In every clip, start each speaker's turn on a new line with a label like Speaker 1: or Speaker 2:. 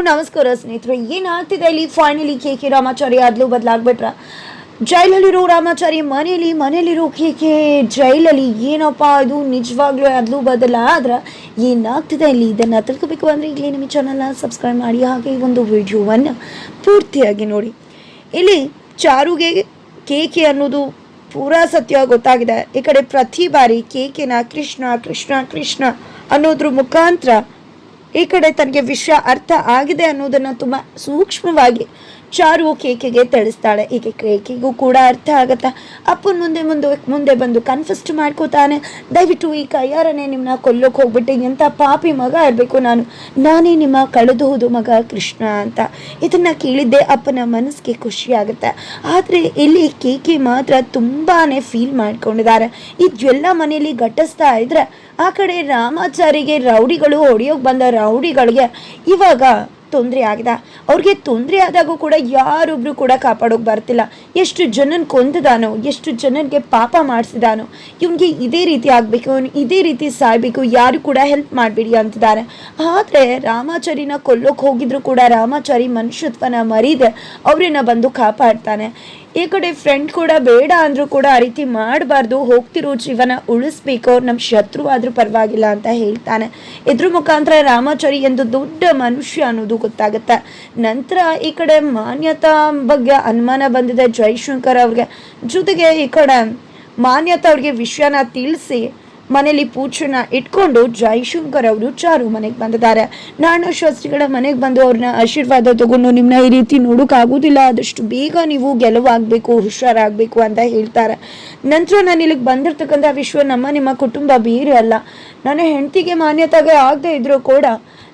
Speaker 1: ನಮಸ್ಕಾರ ಸ್ನೇಹಿತರೆ. ಏನಾಗ್ತಿದೆ ಇಲ್ಲಿ? ಫೈನಲಿ ಕೆ ರಾಮಾಚಾರಿ ಆದ್ಲು ಬದಲಾಗ್ಬಿಟ್ರ. ಜೈಲಲ್ಲಿರೋ ರಾಮಾಚಾರಿ ಮನೇಲಿರೋ ಕೆ ಜೈಲಲ್ಲಿ. ಏನಪ್ಪ ಇದು ನಿಜವಾಗ್ಲೂ ಆದ್ಲು ಬದಲಾದ್ರ ಏನಾಗ್ತಿದೆ ಇಲ್ಲಿ? ಇದನ್ನು ತಿಳ್ಕೋಬೇಕು ಅಂದರೆ ಇಲ್ಲಿ ನಿಮ್ಮ ಚಾನಲ್ನ ಸಬ್ಸ್ಕ್ರೈಬ್ ಮಾಡಿ, ಹಾಗೆ ಈ ಒಂದು ವಿಡಿಯೋವನ್ನು ಪೂರ್ತಿಯಾಗಿ ನೋಡಿ. ಇಲ್ಲಿ ಚಾರುಗೆ ಕೆ ಅನ್ನೋದು ಪೂರಾ ಸತ್ಯ ಗೊತ್ತಾಗಿದೆ. ಈ ಕಡೆ ಪ್ರತಿ ಬಾರಿ ಕೆನ ಕೃಷ್ಣ ಕೃಷ್ಣ ಕೃಷ್ಣ ಅನ್ನೋದ್ರ ಮುಖಾಂತರ ಈ ಕಡೆ ತನಗೆ ವಿಷಯ ಅರ್ಥ ಆಗಿದೆ ಅನ್ನೋದನ್ನು ತುಂಬ ಸೂಕ್ಷ್ಮವಾಗಿ ಚಾರು ಕೇಕೆಗೆ ತಿಳಿಸ್ತಾಳೆ. ಈಗ ಕೇಕಿಗೂ ಕೂಡ ಅರ್ಥ ಆಗತ್ತಾ. ಅಪ್ಪನ ಮುಂದೆ ಬಂದು ಕನ್ಫೆಸ್ಟ್ ಮಾಡ್ಕೋತಾನೆ. ದಯವಿಟ್ಟು ಈ ಕೈಯಾರನೇ ನಿಮ್ಮನ್ನ ಕೊಲ್ಲೋಕೆ ಹೋಗ್ಬಿಟ್ಟೆ, ಎಂಥ ಪಾಪಿ ಮಗ ಇರಬೇಕು ನಾನೇ ನಿಮ್ಮ ಕಳೆದೋದು ಮಗ ಕೃಷ್ಣ ಅಂತ. ಇದನ್ನು ಕೇಳಿದ್ದೆ ಅಪ್ಪನ ಮನಸ್ಸಿಗೆ ಖುಷಿ ಆಗುತ್ತೆ. ಆದರೆ ಇಲ್ಲಿ ಕೇಕೆ ಮಾತ್ರ ತುಂಬಾ ಫೀಲ್ ಮಾಡ್ಕೊಂಡಿದ್ದಾರೆ. ಇದೆಲ್ಲ ಮನೆಯಲ್ಲಿ ಘಟಿಸ್ತಾ ಇದ್ರೆ ಆ ಕಡೆ ರಾಮಾಚಾರಿಗೆ ರೌಡಿಗಳು ಹೊಡೆಯೋಕೆ ಬಂದ ರೌಡಿಗಳಿಗೆ ಇವಾಗ ತೊಂದರೆ ಆಗಿದೆ. ಅವ್ರಿಗೆ ತೊಂದರೆ ಆದಾಗೂ ಕೂಡ ಯಾರೊಬ್ರು ಕೂಡ ಕಾಪಾಡೋಕೆ ಬರ್ತಿಲ್ಲ. ಎಷ್ಟು ಜನನ ಕೊಂದಿದಾನೋ, ಎಷ್ಟು ಜನರಿಗೆ ಪಾಪ ಮಾಡಿಸಿದಾನೋ, ಇವನಿಗೆ ಇದೇ ರೀತಿ ಆಗಬೇಕು, ಅವನು ಇದೇ ರೀತಿ ಸಾಯ್ಬೇಕು, ಯಾರು ಕೂಡ ಹೆಲ್ಪ್ ಮಾಡಿಬಿಡಿ ಅಂತಿದ್ದಾರೆ. ಆದರೆ ರಾಮಾಚಾರಿನ ಕೊಲ್ಲೋಕೆ ಹೋಗಿದ್ರು ಕೂಡ ರಾಮಾಚಾರಿ ಮನುಷ್ಯತ್ವನ ಮರೀದೆ ಅವರನ್ನ ಬಂದು ಕಾಪಾಡ್ತಾನೆ. ಈ ಕಡೆ ಫ್ರೆಂಡ್ ಕೂಡ ಬೇಡ ಅಂದರೂ ಕೂಡ ಆ ರೀತಿ ಮಾಡಬಾರ್ದು, ಹೋಗ್ತಿರೋ ಜೀವನ ಉಳಿಸ್ಬೇಕು, ಅವ್ರು ನಮ್ಮ ಶತ್ರು ಆದರೂ ಪರವಾಗಿಲ್ಲ ಅಂತ ಹೇಳ್ತಾನೆ. ಇದ್ರ ಮುಖಾಂತರ ರಾಮಾಚಾರಿ ಎಂದು ದೊಡ್ಡ ಮನುಷ್ಯ ಅನ್ನೋದು ಗೊತ್ತಾಗುತ್ತೆ. ನಂತರ ಈ ಕಡೆ ಮಾನ್ಯತಾ ಬಗ್ಗೆ ಅನುಮಾನ ಬಂದಿದೆ ಜೈಶಂಕರ್ ಅವ್ರಿಗೆ. ಜೊತೆಗೆ ಈ ಕಡೆ ಮಾನ್ಯತಾ ಅವ್ರಿಗೆ ವಿಷಯನ ತಿಳಿಸಿ ಮನೇಲಿ ಪೂಜೆನ ಇಟ್ಕೊಂಡು ಜೈಶಂಕರ್ ಅವರು ಚಾರು ಮನೆಗೆ ಬಂದಿದ್ದಾರೆ. ನಾರಾಯಣ ಶಾಸ್ತ್ರಿಗಳ ಮನೆಗೆ ಬಂದು ಅವ್ರನ್ನ ಆಶೀರ್ವಾದ ತಗೊಂಡು ನಿಮ್ಮನ್ನ ಈ ರೀತಿ ನೋಡೋಕ್ಕಾಗೋದಿಲ್ಲ, ಆದಷ್ಟು ಬೇಗ ನೀವು ಗೆಲುವಾಗಬೇಕು, ಹುಷಾರಾಗಬೇಕು ಅಂತ ಹೇಳ್ತಾರೆ. ನಂತರ ನಾನು ಇಲ್ಲಿಗೆ ಬಂದಿರ್ತಕ್ಕಂಥ ವಿಶ್ವ ನಿಮ್ಮ ಕುಟುಂಬ ಬೇರೆ ಅಲ್ಲ. ನನ್ನ ಹೆಂಡತಿಗೆ ಮಾನ್ಯತೆಗೆ ಆಗದೆ ಇದ್ರೂ ಕೂಡ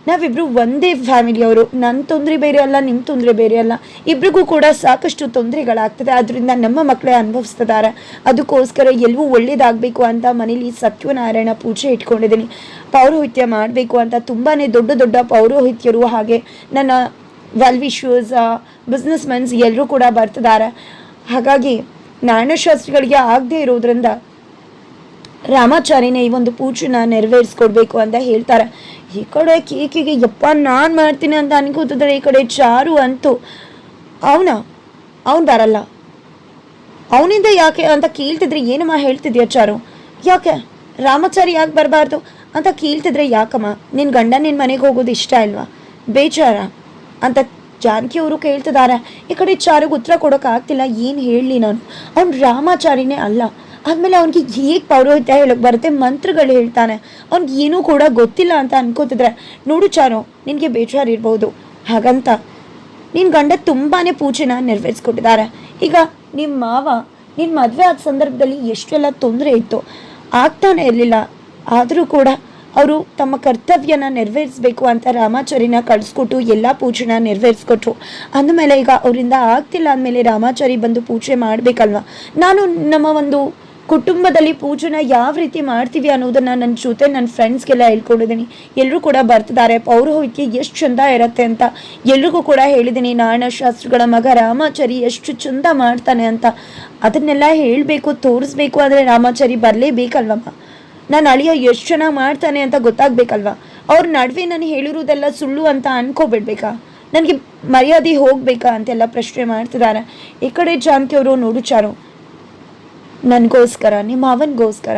Speaker 1: ನಾವಿಬ್ರು ಒಂದೇ ಫ್ಯಾಮಿಲಿಯವರು. ನನ್ನ ತೊಂದರೆ ಬೇರೆ ಅಲ್ಲ, ನಿಮ್ಮ ತೊಂದರೆ ಬೇರೆ ಅಲ್ಲ, ಇಬ್ರಿಗೂ ಕೂಡ ಸಾಕಷ್ಟು ತೊಂದರೆಗಳಾಗ್ತದೆ. ಅದರಿಂದ ನಮ್ಮ ಮಕ್ಕಳೇ ಅನುಭವಿಸ್ತಿದ್ದಾರೆ. ಅದಕ್ಕೋಸ್ಕರ ಎಲ್ಲವೂ ಒಳ್ಳೇದಾಗಬೇಕು ಅಂತ ಮನೇಲಿ ಸತ್ಯನಾರಾಯಣ ಪೂಜೆ ಇಟ್ಕೊಂಡಿದ್ದೀನಿ. ಪೌರೋಹಿತ್ಯ ಮಾಡಬೇಕು ಅಂತ ತುಂಬಾ ದೊಡ್ಡ ಪೌರೋಹಿತ್ಯರು ಹಾಗೆ ನನ್ನ ವೆಲ್ ವಿಶರ್ಸ್, ಬಿಸ್ನೆಸ್ ಮೆನ್ಸ್ ಎಲ್ಲರೂ ಕೂಡ ಬರ್ತಿದ್ದಾರೆ. ಹಾಗಾಗಿ ನಾರಾಯಣಶಾಸ್ತ್ರಿಗಳಿಗೆ ಆಗದೆ ಇರೋದ್ರಿಂದ ರಾಮಾಚಾರಿನೇ ಈ ಒಂದು ಪೂಜೆನ ನೆರವೇರಿಸ್ಕೊಡ್ಬೇಕು ಅಂತ ಹೇಳ್ತಾರೆ. ಈ ಕಡೆ ಕೇಕಿಗೆ ಯಪ್ಪ ನಾನು ಮಾಡ್ತೀನಿ ಅಂತ ಅನ್ಕೋತಿದ್ರೆ, ಈ ಕಡೆ ಚಾರು ಅಂತೂ ಅವನು ಬರಲ್ಲ, ಅವನಿಂದ ಯಾಕೆ ಅಂತ ಕೇಳ್ತಿದ್ರೆ, ಏನಮ್ಮ ಹೇಳ್ತಿದ್ಯಾ ಚಾರು, ಯಾಕೆ ರಾಮಾಚಾರಿ ಯಾಕೆ ಬರಬಾರ್ದು ಅಂತ ಕೇಳ್ತಿದ್ರೆ, ಯಾಕಮ್ಮ ನಿನ್ನ ಗಂಡ ನಿನ್ನ ಮನೆಗೆ ಹೋಗೋದು ಇಷ್ಟ ಇಲ್ವಾ, ಬೇಜಾರ ಅಂತ ಜಾನಕಿ ಅವರು ಕೇಳ್ತಿದ್ದಾರೆ. ಈ ಕಡೆ ಚಾರುಗೆ ಉತ್ತರ ಕೊಡೋಕ್ಕಾಗ್ತಿಲ್ಲ. ಏನು ಹೇಳಲಿ ನಾನು, ಅವ್ನು ರಾಮಾಚಾರಿನೇ ಅಲ್ಲ. ಆದಮೇಲೆ ಅವ್ನಿಗೆ ಹೇಗೆ ಪೌರೋಹಿತ್ಯ ಹೇಳೋಕ್ಕೆ ಬರುತ್ತೆ, ಮಂತ್ರಗಳು ಹೇಳ್ತಾನೆ, ಅವ್ನಿಗೆ ಏನೂ ಕೂಡ ಗೊತ್ತಿಲ್ಲ ಅಂತ ಅನ್ಕೋತಿದ್ರೆ, ನೋಡು ಚಾರು ನಿನಗೆ ಬೇಜಾರಿರ್ಬೋದು, ಹಾಗಂತ ನಿನ್ನ ಗಂಡ ತುಂಬಾ ಪೂಜೆನ ನೆರವೇರಿಸ್ಕೊಟ್ಟಿದ್ದಾರೆ. ಈಗ ನಿಮ್ಮ ಮಾವ ನಿನ್ನ ಮದುವೆ ಆದ ಸಂದರ್ಭದಲ್ಲಿ ಎಷ್ಟೆಲ್ಲ ತೊಂದರೆ ಇತ್ತು, ಆಗ್ತಾನೆ ಇರಲಿಲ್ಲ. ಆದರೂ ಕೂಡ ಅವರು ತಮ್ಮ ಕರ್ತವ್ಯನ ನೆರವೇರಿಸಬೇಕು ಅಂತ ರಾಮಾಚಾರಿನ ಕಳಿಸ್ಕೊಟ್ಟು ಎಲ್ಲ ಪೂಜೆನ ನೆರವೇರಿಸ್ಕೊಟ್ರು. ಅಂದಮೇಲೆ ಈಗ ಅವರಿಂದ ಆಗ್ತಿಲ್ಲ ಅಂದಮೇಲೆ ರಾಮಾಚಾರಿ ಬಂದು ಪೂಜೆ ಮಾಡಬೇಕಲ್ವ. ನಾನು ನಮ್ಮ ಒಂದು ಕುಟುಂಬದಲ್ಲಿ ಪೂಜೆನ ಯಾವ ರೀತಿ ಮಾಡ್ತೀವಿ ಅನ್ನೋದನ್ನು ನನ್ನ ಜೊತೆ ನನ್ನ ಫ್ರೆಂಡ್ಸ್ಗೆಲ್ಲ ಹೇಳ್ಕೊಂಡಿದ್ದೀನಿ. ಎಲ್ಲರೂ ಕೂಡ ಬರ್ತಿದ್ದಾರೆ. ಪೌರೋಹಿತ್ಯ ಎಷ್ಟು ಚಂದ ಇರುತ್ತೆ ಅಂತ ಎಲ್ರಿಗೂ ಕೂಡ ಹೇಳಿದ್ದೀನಿ. ನಾರಾಯಣ ಶಾಸ್ತ್ರಿಗಳ ಮಗ ರಾಮಾಚಾರಿ ಎಷ್ಟು ಚಂದ ಮಾಡ್ತಾನೆ ಅಂತ ಅದನ್ನೆಲ್ಲ ಹೇಳಬೇಕು, ತೋರಿಸ್ಬೇಕು. ಆದರೆ ರಾಮಾಚಾರಿ ಬರಲೇಬೇಕಲ್ವಮ್ಮ. ನಾನು ಅಳಿಯ ಎಷ್ಟು ಚೆನ್ನಾಗಿ ಮಾಡ್ತಾನೆ ಅಂತ ಗೊತ್ತಾಗಬೇಕಲ್ವ. ಅವ್ರ ನಡುವೆ ನಾನು ಹೇಳಿರೋದೆಲ್ಲ ಸುಳ್ಳು ಅಂತ ಅನ್ಕೋಬಿಡ್ಬೇಕಾ, ನನಗೆ ಮರ್ಯಾದೆ ಹೋಗ್ಬೇಕಾ ಅಂತೆಲ್ಲ ಪ್ರಶ್ನೆ ಮಾಡ್ತಿದ್ದಾರೆ. ಈ ಕಡೆ ಜಾನಕಿ ಅವರು, ನೋಡು ಚಾರು, ನನಗೋಸ್ಕರ ನಿಮ್ಮ ಅವನಿಗೋಸ್ಕರ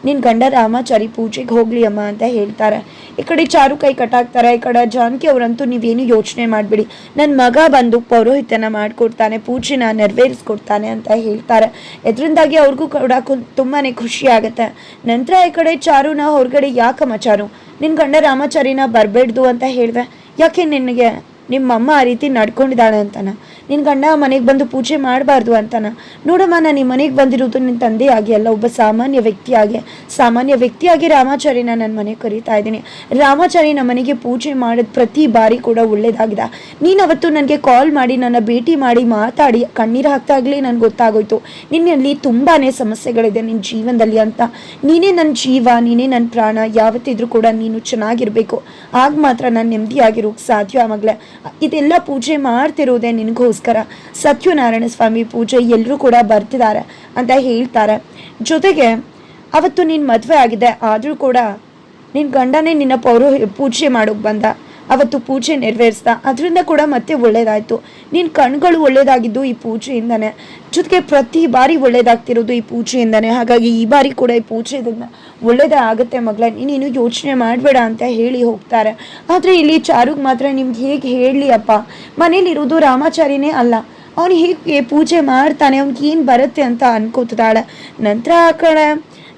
Speaker 1: ನಿನ್ನ ಗಂಡ ರಾಮಾಚಾರಿ ಪೂಜೆಗೆ ಹೋಗ್ಲಿ ಅಮ್ಮ ಅಂತ ಹೇಳ್ತಾರೆ. ಈ ಕಡೆ ಚಾರು ಕೈ ಕಟ್ಟಾಕ್ತಾರೆ. ಈ ಕಡೆ ಜಾನಕಿ ಅವರಂತೂ ನೀವೇನು ಯೋಚನೆ ಮಾಡಿಬಿಡಿ, ನನ್ನ ಮಗ ಬಂದು ಪೌರೋಹಿತ್ಯನ ಮಾಡಿಕೊಡ್ತಾನೆ, ಪೂಜೆನ ನೆರವೇರಿಸ್ಕೊಡ್ತಾನೆ ಅಂತ ಹೇಳ್ತಾರೆ. ಇದರಿಂದಾಗಿ ಅವ್ರಿಗೂ ಕೂಡ ತುಂಬಾ ಖುಷಿ ಆಗುತ್ತೆ. ನಂತರ ಈ ಕಡೆ ಚಾರುನ ಹೊರಗಡೆ, ಯಾಕಮ್ಮ ಚಾರು ನಿನ್ನ ಗಂಡ ರಾಮಾಚಾರಿನ ಬರಬೇಡ್ದು ಅಂತ ಹೇಳಿದೆ, ಯಾಕೆ ನಿನಗೆ ನಿಮ್ಮಮ್ಮ ಆ ರೀತಿ ನಡ್ಕೊಂಡಿದ್ದಾಳೆ ಅಂತನ, ನಿನ್ನ ಗಂಡ ಮನೆಗೆ ಬಂದು ಪೂಜೆ ಮಾಡಬಾರ್ದು ಅಂತನ. ನೋಡಮ್ಮ, ನಾನು ನಿಮ್ಮ ಮನೆಗೆ ಬಂದಿರೋದು ನಿನ್ನ ತಂದೆಯಾಗಿ ಅಲ್ಲ, ಒಬ್ಬ ಸಾಮಾನ್ಯ ವ್ಯಕ್ತಿಯಾಗಿ ರಾಮಾಚಾರಿನ ನನ್ನ ಮನೆಗೆ ಕರೀತಾ ಇದ್ದೀನಿ. ರಾಮಾಚಾರಿ ನಮ್ಮ ಮನೆಗೆ ಪೂಜೆ ಮಾಡಿದ ಪ್ರತಿ ಬಾರಿ ಕೂಡ ಒಳ್ಳೇದಾಗಿದೆ. ನೀನು ಅವತ್ತು ನನಗೆ ಕಾಲ್ ಮಾಡಿ ನನ್ನ ಭೇಟಿ ಮಾಡಿ ಮಾತಾಡಿ ಕಣ್ಣೀರು ಹಾಕ್ತಾಗಲೇ ನನಗೆ ಗೊತ್ತಾಗೋಯ್ತು ನಿನ್ನಲ್ಲಿ ತುಂಬಾ ಸಮಸ್ಯೆಗಳಿದೆ ನಿನ್ನ ಜೀವನದಲ್ಲಿ ಅಂತ. ನೀನೇ ನನ್ನ ಜೀವ, ನೀನೇ ನನ್ನ ಪ್ರಾಣ, ಯಾವತ್ತಿದ್ರೂ ಕೂಡ ನೀನು ಚೆನ್ನಾಗಿರಬೇಕು, ಆಗ ಮಾತ್ರ ನಾನು ನೆಮ್ಮದಿಯಾಗಿರೋಕ್ಕೆ ಸಾಧ್ಯ ಮಗಳೇ. ಇದೆಲ್ಲ ಪೂಜೆ ಮಾಡ್ತಿರೋದೇ ನಿನಗೋಸ್ಕರ. ಸತ್ಯನಾರಾಯಣ ಸ್ವಾಮಿ ಪೂಜೆ ಎಲ್ಲರೂ ಕೂಡ ಬರ್ತಿದ್ದಾರೆ ಅಂತ ಹೇಳ್ತಾರೆ. ಜೊತೆಗೆ ಅವತ್ತು ನಿನ್ನ ಮದುವೆ ಆಗಿದೆ, ಆದರೂ ಕೂಡ ನಿನ್ನ ಗಂಡನೇ ನಿನ್ನ ಪೂಜೆ ಮಾಡೋಕೆ ಬಂದ. ಅವತ್ತು ಪೂಜೆ ನೆರವೇರಿಸ್ದ, ಅದರಿಂದ ಕೂಡ ಮತ್ತೆ ಒಳ್ಳೇದಾಯಿತು. ನಿನ್ನ ಕಣ್ಗಳು ಒಳ್ಳೇದಾಗಿದ್ದು ಈ ಪೂಜೆಯಿಂದನೇ, ಜೊತೆಗೆ ಪ್ರತಿ ಬಾರಿ ಒಳ್ಳೇದಾಗ್ತಿರೋದು ಈ ಪೂಜೆಯಿಂದನೇ. ಹಾಗಾಗಿ ಈ ಬಾರಿ ಕೂಡ ಈ ಪೂಜೆದಿಂದ ಒಳ್ಳೇದೇ ಆಗುತ್ತೆ ಮಗಳ, ನೀನು ಯೋಚನೆ ಮಾಡಬೇಡ ಅಂತ ಹೇಳಿ ಹೋಗ್ತಾರೆ. ಆದರೆ ಇಲ್ಲಿ ಚಾರುಗೆ ಮಾತ್ರ ನಿಮ್ಗೆ ಹೇಗೆ ಹೇಳಲಿ ಅಪ್ಪ, ಮನೇಲಿರೋದು ರಾಮಾಚಾರಿನೇ ಅಲ್ಲ, ಅವನು ಹೇಗೆ ಪೂಜೆ ಮಾಡ್ತಾನೆ, ಅವ್ನಿಗೆ ಏನು ಬರುತ್ತೆ ಅಂತ ಅನ್ಕೋತಿದ್ದಾಳೆ. ನಂತರ ಆ ಕಡೆ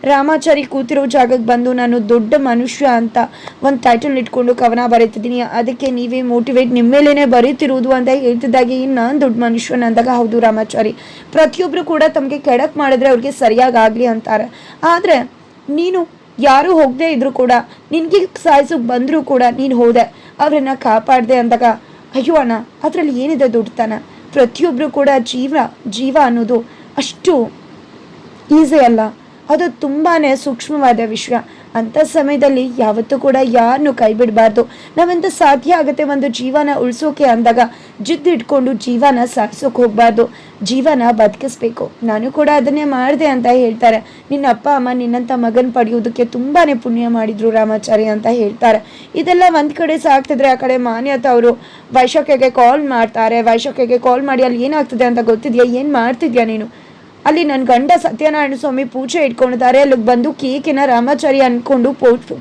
Speaker 1: ರಾಮಾಚಾರಿ ಕೂತಿರೋ ಜಾಗಕ್ಕೆ ಬಂದು ನಾನು ದೊಡ್ಡ ಮನುಷ್ಯ ಅಂತ ಒಂದು ಟೈಟಲ್ ಇಟ್ಕೊಂಡು ಕವನ ಬರೀತಿದ್ದೀನಿ, ಅದಕ್ಕೆ ನೀವೇ ಮೋಟಿವೇಟ್ ನಿಮ್ಮ ಮೇಲೇ ಬರೀತಿರೋದು ಅಂತ ಹೇಳ್ತಿದ್ದಾಗೆ ಇನ್ನು ನಾನು ದೊಡ್ಡ ಮನುಷ್ಯನ ಅಂದಾಗ ಹೌದು ರಾಮಾಚಾರಿ, ಪ್ರತಿಯೊಬ್ಬರು ಕೂಡ ತಮಗೆ ಕೆಡಕ್ ಮಾಡಿದ್ರೆ ಅವ್ರಿಗೆ ಸರಿಯಾಗಲಿ ಅಂತಾರೆ. ಆದರೆ ನೀನು ಯಾರೂ ಹೋಗದೆ ಇದ್ರು ಕೂಡ ನಿನಗೆ ಸಾಯಿಸೋಕೆ ಬಂದರೂ ಕೂಡ ನೀನು ಹೋದೆ, ಅವ್ರನ್ನ ಕಾಪಾಡಿದೆ ಅಂದಾಗ ಅಯ್ಯೋ ಅಣ್ಣ ಅದರಲ್ಲಿ ಏನಿದೆ ದೊಡ್ಡತನ, ಪ್ರತಿಯೊಬ್ಬರು ಕೂಡ ಜೀವ ಅನ್ನೋದು ಅಷ್ಟು ಈಸಿ ಅಲ್ಲ, ಅದು ತುಂಬಾ ಸೂಕ್ಷ್ಮವಾದ ವಿಷಯ. ಅಂಥ ಸಮಯದಲ್ಲಿ ಯಾವತ್ತೂ ಕೂಡ ಯಾರನ್ನು ಕೈ ಬಿಡಬಾರ್ದು. ನಾವೆಂತ ಸಾಧ್ಯ ಆಗುತ್ತೆ ಒಂದು ಜೀವನ ಉಳಿಸೋಕೆ ಅಂದಾಗ ಜಿದ್ದಿಟ್ಕೊಂಡು ಜೀವನ ಸಾಗಿಸೋಕೆ ಹೋಗಬಾರ್ದು, ಜೀವನ ಬದುಕಿಸ್ಬೇಕು. ನಾನು ಕೂಡ ಅದನ್ನೇ ಮಾಡಿದೆ ಅಂತ ಹೇಳ್ತಾರೆ. ನಿನ್ನ ಅಪ್ಪ ಅಮ್ಮ ನಿನ್ನಂಥ ಮಗನ ಪಡೆಯೋದಕ್ಕೆ ತುಂಬಾ ಪುಣ್ಯ ಮಾಡಿದ್ರು ರಾಮಾಚಾರಿ ಅಂತ ಹೇಳ್ತಾರೆ. ಇದೆಲ್ಲ ಒಂದು ಕಡೆ ಸಾಕ್ತಿದ್ರೆ ಆ ಕಡೆ ಮಾನ್ಯತ ಅವರು ವೈಶಾಖೆಗೆ ಕಾಲ್ ಮಾಡ್ತಾರೆ. ವೈಶಾಖೆಗೆ ಕಾಲ್ ಮಾಡಿ ಅಲ್ಲಿ ಏನಾಗ್ತದೆ ಅಂತ ಗೊತ್ತಿದೆಯಾ, ಏನು ಮಾಡ್ತಿದ್ಯಾ ನೀನು, ಅಲ್ಲಿ ನನ್ನ ಗಂಡ ಸತ್ಯನಾರಾಯಣ ಸ್ವಾಮಿ ಪೂಜೆ ಇಟ್ಕೊಂಡಿದ್ದಾರೆ, ಅಲ್ಲಿಗೆ ಬಂದು ಕೇಕಿನ ರಾಮಾಚಾರಿ ಅಂದ್ಕೊಂಡು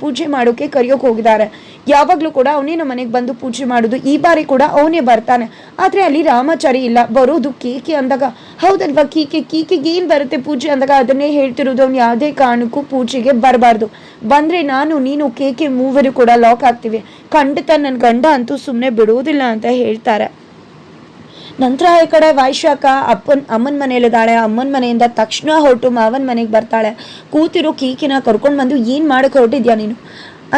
Speaker 1: ಪೂಜೆ ಮಾಡೋಕೆ ಕರೆಯೋಕೆ ಹೋಗಿದ್ದಾರೆ. ಯಾವಾಗಲೂ ಕೂಡ ಅವನೇ ನಮ್ಮ ಮನೆಗೆ ಬಂದು ಪೂಜೆ ಮಾಡೋದು, ಈ ಬಾರಿ ಕೂಡ ಅವನೇ ಬರ್ತಾನೆ. ಆದರೆ ಅಲ್ಲಿ ರಾಮಾಚಾರಿ ಇಲ್ಲ, ಬರೋದು ಕೇಕೆ ಅಂದಾಗ ಹೌದಲ್ವಾ, ಕೀಕೆಗೆ ಏನು ಬರುತ್ತೆ ಪೂಜೆ ಅಂದಾಗ ಅದನ್ನೇ ಹೇಳ್ತಿರೋದು. ಅವ್ನು ಯಾವುದೇ ಕಾರಣಕ್ಕೂ ಪೂಜೆಗೆ ಬರಬಾರ್ದು, ಬಂದರೆ ನಾನು ನೀನು ಕೇಕೆ ಮೂವರು ಕೂಡ ಲಾಕ್ ಆಗ್ತೀವಿ, ಖಂಡಿತ ನನ್ನ ಗಂಡ ಅಂತೂ ಸುಮ್ಮನೆ ಬಿಡೋದಿಲ್ಲ ಅಂತ ಹೇಳ್ತಾರೆ. ನಂತರ ಈ ಕಡೆ ವೈಶಾಖ ಅಮ್ಮನ ಮನೆಯಲ್ಲಿದ್ದಾಳೆ. ಅಮ್ಮನ ಮನೆಯಿಂದ ತಕ್ಷಣ ಹೊರಟು ಮಾವನ ಮನೆಗೆ ಬರ್ತಾಳೆ. ಕೂತಿರೋ ಕೀಕಿನ ಕರ್ಕೊಂಡು ಬಂದು ಏನು ಮಾಡಕ್ಕೆ ಹೊರಟಿದ್ಯಾ ನೀನು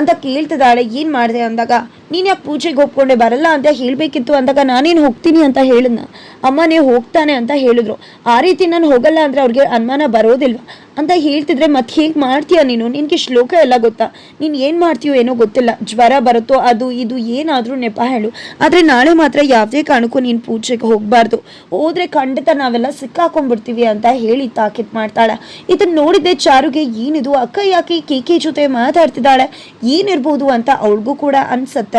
Speaker 1: ಅಂತ ಕೇಳ್ತಿದ್ದಾಳೆ. ಏನು ಮಾಡಿದೆ ಅಂದಾಗ ನೀನು ಯಾಕೆ ಪೂಜೆಗೆ ಒಪ್ಕೊಂಡೆ, ಬರಲ್ಲ ಅಂತ ಹೇಳಬೇಕಿತ್ತು ಅಂದಾಗ ನಾನೇನು ಹೋಗ್ತೀನಿ ಅಂತ ಹೇಳಿದ್ನ, ಅಮ್ಮನೇ ಹೋಗ್ತಾನೆ ಅಂತ ಹೇಳಿದ್ರು. ಆ ರೀತಿ ನಾನು ಹೋಗಲ್ಲ ಅಂದರೆ ಅವ್ರಿಗೆ ಅನುಮಾನ ಬರೋದಿಲ್ವ ಅಂತ ಹೇಳ್ತಿದ್ರೆ ಮತ್ತೆ ಹೇಗೆ ಮಾಡ್ತೀಯ ನೀನು, ನಿನಗೆ ಶ್ಲೋಕ ಎಲ್ಲ ಗೊತ್ತಾ, ನೀನು ಏನು ಮಾಡ್ತೀಯೋ ಏನೋ ಗೊತ್ತಿಲ್ಲ, ಜ್ವರ ಬರುತ್ತೋ ಅದು ಇದು ಏನಾದರೂ ನೆಪ ಹೇಳು, ಆದರೆ ನಾಳೆ ಮಾತ್ರ ಯಾವುದೇ ಕಾರಣಕ್ಕೂ ನೀನು ಪೂಜೆಗೆ ಹೋಗಬಾರ್ದು, ಹೋದರೆ ಖಂಡಿತ ನಾವೆಲ್ಲ ಸಿಕ್ಕಾಕೊಂಡ್ಬಿಡ್ತೀವಿ ಅಂತ ಹೇಳಿ ತಾಕೀತು ಮಾಡ್ತಾಳೆ. ಇದನ್ನು ನೋಡಿದ್ದೆ ಚಾರುಗೆ ಏನಿದು, ಅಕ್ಕ ಯಾಕೆ ಕೇಕೆ ಜೊತೆ ಮಾತಾಡ್ತಿದ್ದಾಳೆ, ಏನಿರ್ಬೋದು ಅಂತ ಅವಳಿಗೂ ಕೂಡ ಅನ್ಸತ್ತೆ.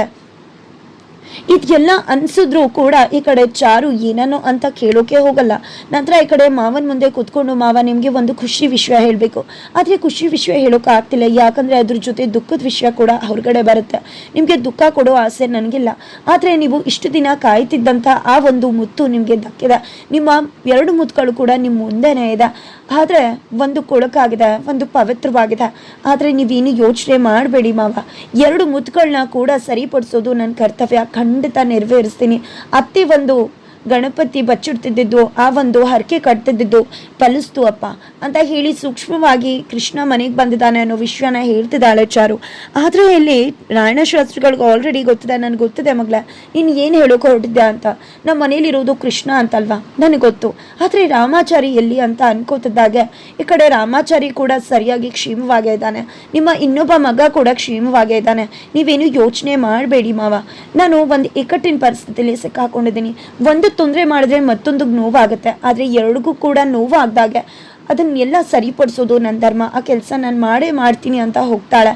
Speaker 1: ಇದೆಲ್ಲ ಅನ್ಸಿದ್ರು ಕೂಡ ಈ ಕಡೆ ಚಾರು ಏನೋ ಅಂತ ಕೇಳೋಕೆ ಹೋಗಲ್ಲ. ನಂತರ ಈ ಕಡೆ ಮಾವನ ಮುಂದೆ ಕೂತ್ಕೊಂಡು ಮಾವ ನಿಮಗೆ ಒಂದು ಖುಷಿ ವಿಷಯ ಹೇಳಬೇಕು, ಆದರೆ ಖುಷಿ ವಿಷಯ ಹೇಳೋಕೆ ಆಗ್ತಿಲ್ಲ, ಯಾಕಂದರೆ ಅದ್ರ ಜೊತೆ ದುಃಖದ ವಿಷಯ ಕೂಡ ಹೊರಗಡೆ ಬರುತ್ತೆ. ನಿಮಗೆ ದುಃಖ ಕೊಡೋ ಆಸೆ ನನಗಿಲ್ಲ, ಆದರೆ ನೀವು ಇಷ್ಟು ದಿನ ಕಾಯ್ತಿದ್ದಂಥ ಆ ಒಂದು ಮುತ್ತು ನಿಮಗೆ ದಕ್ಕಿದೆ. ನಿಮ್ಮ 2 ಮುತ್ತುಗಳು ಕೂಡ ನಿಮ್ಮ ಮುಂದೆನೇ ಇದೆ, ಆದರೆ ಒಂದು ಕೊಳಕಾಗಿದೆ, ಒಂದು ಪವಿತ್ರವಾಗಿದೆ. ಆದರೆ ನೀವೇನು ಯೋಚನೆ ಮಾಡಬೇಡಿ ಮಾವ, 2 ಮುತ್ತುಗಳನ್ನ ಕೂಡ ಸರಿಪಡಿಸೋದು ನನ್ನ ಕರ್ತವ್ಯ, ಖಂಡಿತ ನೆರವೇರಿಸ್ತೀನಿ. ಅತ್ತೆ ಒಂದು ಗಣಪತಿ ಬಚ್ಚಿಡ್ತಿದ್ದು ಆ ಒಂದು ಹರಕೆ ಕಟ್ತಿದ್ದು ಫಲಿಸ್ತು ಅಪ್ಪ ಅಂತ ಹೇಳಿ ಸೂಕ್ಷ್ಮವಾಗಿ ಕೃಷ್ಣ ಮನೆಗೆ ಬಂದಿದ್ದಾನೆ ಅನ್ನೋ ವಿಷಯನ ಹೇಳ್ತಿದ್ದಾಳೆ ಚಾರು. ಆದರೆ ಇಲ್ಲಿ ನಾರಾಯಣಶಾಸ್ತ್ರಿಗಳಿಗೆ ಆಲ್ರೆಡಿ ಗೊತ್ತಿದೆ, ನನಗೆ ಗೊತ್ತಿದೆ ಮಗಳ ನೀನು ಏನು ಹೇಳೋಕೆ ಹೊರಟಿದ್ದೆ ಅಂತ, ನಮ್ಮ ಮನೇಲಿರೋದು ಕೃಷ್ಣ ಅಂತಲ್ವಾ ನನಗೆ ಗೊತ್ತು, ಆದರೆ ರಾಮಾಚಾರಿ ಎಲ್ಲಿ ಅಂತ ಅನ್ಕೋತಿದ್ದಾಗೆ ಈ ಕಡೆ ರಾಮಾಚಾರಿ ಕೂಡ ಸರಿಯಾಗಿ ಕ್ಷೇಮವಾಗೇ ಇದ್ದಾನೆ, ನಿಮ್ಮ ಇನ್ನೊಬ್ಬ ಮಗ ಕೂಡ ಕ್ಷೇಮವಾಗೇ ಇದ್ದಾನೆ, ನೀವೇನು ಯೋಚನೆ ಮಾಡಬೇಡಿ ಮಾವ. ನಾನು ಒಂದು ಇಕ್ಕಟ್ಟಿನ ಪರಿಸ್ಥಿತಿಯಲ್ಲಿ ಸಿಕ್ಕಾಕೊಂಡಿದ್ದೀನಿ, ಒಂದು ತೊಂದರೆ ಮಾಡಿದ್ರೆ ಮತ್ತೊಂದಿಗೆ ನೋವಾಗುತ್ತೆ, ಆದರೆ 2ಗೂ ಕೂಡ ನೋವು ಆಗ್ದಾಗೆ ಅದನ್ನೆಲ್ಲ ಸರಿಪಡಿಸೋದು ನನ್ನ ಧರ್ಮ, ಆ ಕೆಲಸ ನಾನು ಮಾಡೇ ಮಾಡ್ತೀನಿ ಅಂತ ಹೋಗ್ತಾಳೆ.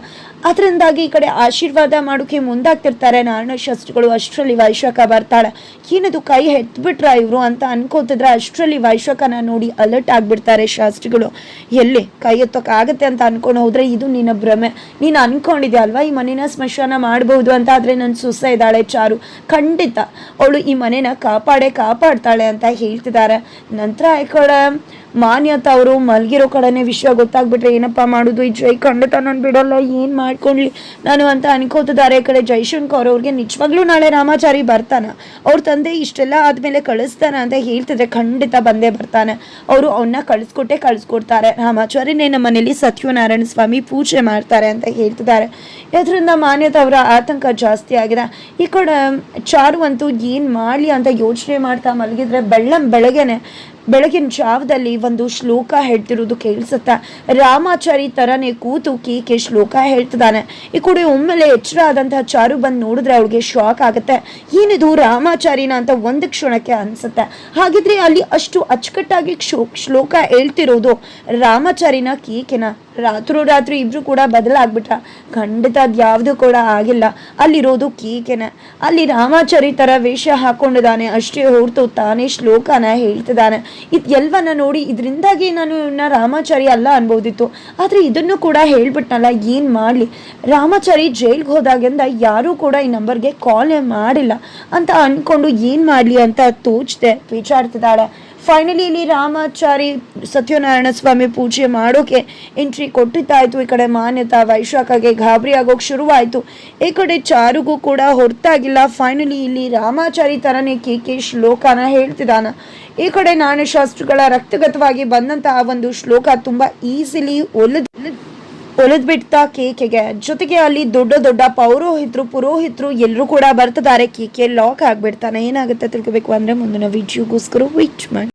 Speaker 1: ಅದರಿಂದಾಗಿ ಈ ಕಡೆ ಆಶೀರ್ವಾದ ಮಾಡೋಕ್ಕೆ ಮುಂದಾಗ್ತಿರ್ತಾರೆ ನಾರಾಯಣಶಾಸ್ತ್ರಿಗಳು. ಅಷ್ಟರಲ್ಲಿ ವೈಶಾಖ ಬರ್ತಾಳೆ. ಏನದು ಕೈ ಎತ್ಬಿಟ್ರ ಇವರು ಅಂತ ಅನ್ಕೋತಿದ್ರೆ ಅಷ್ಟರಲ್ಲಿ ವೈಶಾಖನ ನೋಡಿ ಅಲರ್ಟ್ ಆಗಿಬಿಡ್ತಾರೆ ಶಾಸ್ತ್ರಿಗಳು. ಎಲ್ಲಿ ಕೈ ಎತ್ತೋಕ್ಕಾಗತ್ತೆ ಅಂತ ಅನ್ಕೊಂಡು ಹೋದ್ರೆ ಇದು ನಿನ್ನ ಭ್ರಮೆ, ನೀನು ಅನ್ಕೊಂಡಿದ್ದೆ ಅಲ್ವಾ ಈ ಮನೇನ ಸ್ಮಶಾನ ಮಾಡ್ಬೋದು ಅಂತ, ಆದರೆ ನನ್ನ ಸೊಸೆ ಇದ್ದಾಳೆ ಚಾರು, ಖಂಡಿತ ಅವಳು ಈ ಮನೇನ ಕಾಪಾಡ್ತಾಳೆ ಅಂತ ಹೇಳ್ತಿದ್ದಾರೆ. ನಂತರ ಈ ಕಡೆ ಮಾನ್ಯತ ಅವರು ಮಲಗಿರೋ ಕಡೆನೇ ವಿಷಯ ಗೊತ್ತಾಗ್ಬಿಟ್ರೆ ಏನಪ್ಪ ಮಾಡೋದು, ಈ ಜೈ ಖಂಡಿತ ನಾನು ಬಿಡಲ್ಲ, ಏನು ಮಾಡ್ಕೊಳ್ಳಿ ನಾನು ಅಂತ ಅನ್ಕೋತಿದ್ದಾರೆ. ಈ ಕಡೆ ಜೈಶಂಕರ್ ಅವ್ರಿಗೆ ನಿಜವಾಗ್ಲೂ ನಾಳೆ ರಾಮಾಚಾರಿ ಬರ್ತಾನೆ, ಅವ್ರ ತಂದೆ ಇಷ್ಟೆಲ್ಲ ಆದಮೇಲೆ ಕಳಿಸ್ತಾನೆ ಅಂತ ಹೇಳ್ತಿದ್ರೆ ಖಂಡಿತ ಬಂದೇ ಬರ್ತಾನೆ, ಅವರು ಅವನ್ನ ಕಳಿಸ್ಕೊಡ್ತಾರೆ. ರಾಮಾಚಾರಿನೇ ನಮ್ಮ ಮನೇಲಿ ಸತ್ಯನಾರಾಯಣ ಸ್ವಾಮಿ ಪೂಜೆ ಮಾಡ್ತಾರೆ ಅಂತ ಹೇಳ್ತಿದ್ದಾರೆ. ಇದರಿಂದ ಮಾನ್ಯತ ಅವರ ಆತಂಕ ಜಾಸ್ತಿ ಆಗಿದೆ. ಈ ಕಡೆ ಚಾರು ಅಂತೂ ಏನು ಮಾಡಲಿ ಅಂತ ಯೋಚನೆ ಮಾಡ್ತಾ ಮಲಗಿದ್ರೆ ಬೆಳಗಿನ ಜಾವದಲ್ಲಿ ಒಂದು ಶ್ಲೋಕ ಹೇಳ್ತಿರೋದು ಕೇಳಿಸುತ್ತೆ. ರಾಮಾಚಾರಿ ಥರನೇ ಕೂತು ಕೇಕೆ ಶ್ಲೋಕ ಹೇಳ್ತಿದ್ದಾನೆ. ಈ ಕಡೆ ಒಮ್ಮೆಲೆ ಎಚ್ಚರ ಆದಂತಹ ಚಾರು ಬಂದು ನೋಡಿದ್ರೆ ಅವಳಿಗೆ ಶಾಕ್ ಆಗುತ್ತೆ, ಏನಿದು ರಾಮಾಚಾರಿನ ಅಂತ ಒಂದು ಕ್ಷಣಕ್ಕೆ ಅನ್ಸುತ್ತೆ. ಹಾಗಿದ್ರೆ ಅಲ್ಲಿ ಅಷ್ಟು ಅಚ್ಚುಕಟ್ಟಾಗಿ ಶ್ಲೋಕ ಹೇಳ್ತಿರೋದು ರಾಮಾಚಾರಿನ ಕೇಕೆನ? ರಾತ್ರಿ ಇಬ್ರು ಕೂಡ ಬದಲಾಗ್ಬಿಟ್ರ? ಖಂಡಿತ ಅದ್ಯಾವುದು ಕೂಡ ಆಗಿಲ್ಲ. ಅಲ್ಲಿರೋದು ಕೇಕೆನೆ. ಅಲ್ಲಿ ರಾಮಾಚಾರಿ ತರ ವೇಷ ಹಾಕೊಂಡಿದ್ದಾನೆ ಅಷ್ಟೇ ಹೊರತು ತಾನೇ ಶ್ಲೋಕನ ಹೇಳ್ತಿದ್ದಾನೆ. ಇದೆಲ್ವನ್ನ ನೋಡಿ ಇದರಿಂದಾಗಿ ನಾನು ಇವನ್ನ ರಾಮಾಚಾರಿ ಅಲ್ಲ ಅನ್ಬೋದಿತ್ತು. ಆದ್ರೆ ಇದನ್ನು ಕೂಡ ಹೇಳ್ಬಿಟ್ನಲ್ಲ, ಏನ್ ಮಾಡ್ಲಿ? ರಾಮಾಚಾರಿ ಜೈಲ್ಗೆ ಹೋದಾಗಿಂದ ಯಾರೂ ಕೂಡ ಈ ನಂಬರ್ಗೆ ಕಾಲ್ ಮಾಡಿಲ್ಲ ಅಂತ ಅನ್ಕೊಂಡು ಏನ್ ಮಾಡ್ಲಿ ಅಂತ ತೋಚದೆ ವಿಚಾರಿಸಿದಾಳೆ. ಫೈನಲಿ ಇಲ್ಲಿ ರಾಮಾಚಾರಿ ಸತ್ಯನಾರಾಯಣ ಸ್ವಾಮಿ ಪೂಜೆ ಮಾಡೋಕೆ ಎಂಟ್ರಿ ಕೊಟ್ಟಿದ್ದಾಯ್ತು. ಈ ಕಡೆ ಮಾನ್ಯತಾ ವೈಶಾಖಗೆ ಗಾಬರಿ ಆಗೋಕೆ ಶುರುವಾಯಿತು. ಈ ಕಡೆ ಚಾರುಗೂ ಕೂಡ ಹೊರತಾಗಿಲ್ಲ. ಫೈನಲಿ ಇಲ್ಲಿ ರಾಮಾಚಾರಿ ತರನೇ ಕೇಕೆ ಶ್ಲೋಕನ ಹೇಳ್ತಿದ್ದಾನ. ಈ ಕಡೆ ನಾಣ್ಯಶಾಸ್ತ್ರಗಳ ರಕ್ತಗತವಾಗಿ ಬಂದಂತಹ ಒಂದು ಶ್ಲೋಕ ತುಂಬಾ ಈಸಿಲಿ ಒಲಿದ್ಬಿಡ್ತಾ ಕೇಕೆಗೆ. ಜೊತೆಗೆ ಅಲ್ಲಿ ದೊಡ್ಡ ದೊಡ್ಡ ಪುರೋಹಿತರು ಎಲ್ಲರೂ ಕೂಡ ಬರ್ತಿದ್ದಾರೆ. ಕೇಕೆ ಲಾಕ್ ಆಗ್ಬಿಡ್ತಾನೆ. ಏನಾಗುತ್ತೆ ತಿಳ್ಕೋಬೇಕು ಅಂದ್ರೆ ಮುಂದಿನ ವಿಡಿಯೋಗೋಸ್ಕರ ವೇಟ್ ಮಾಡಿ.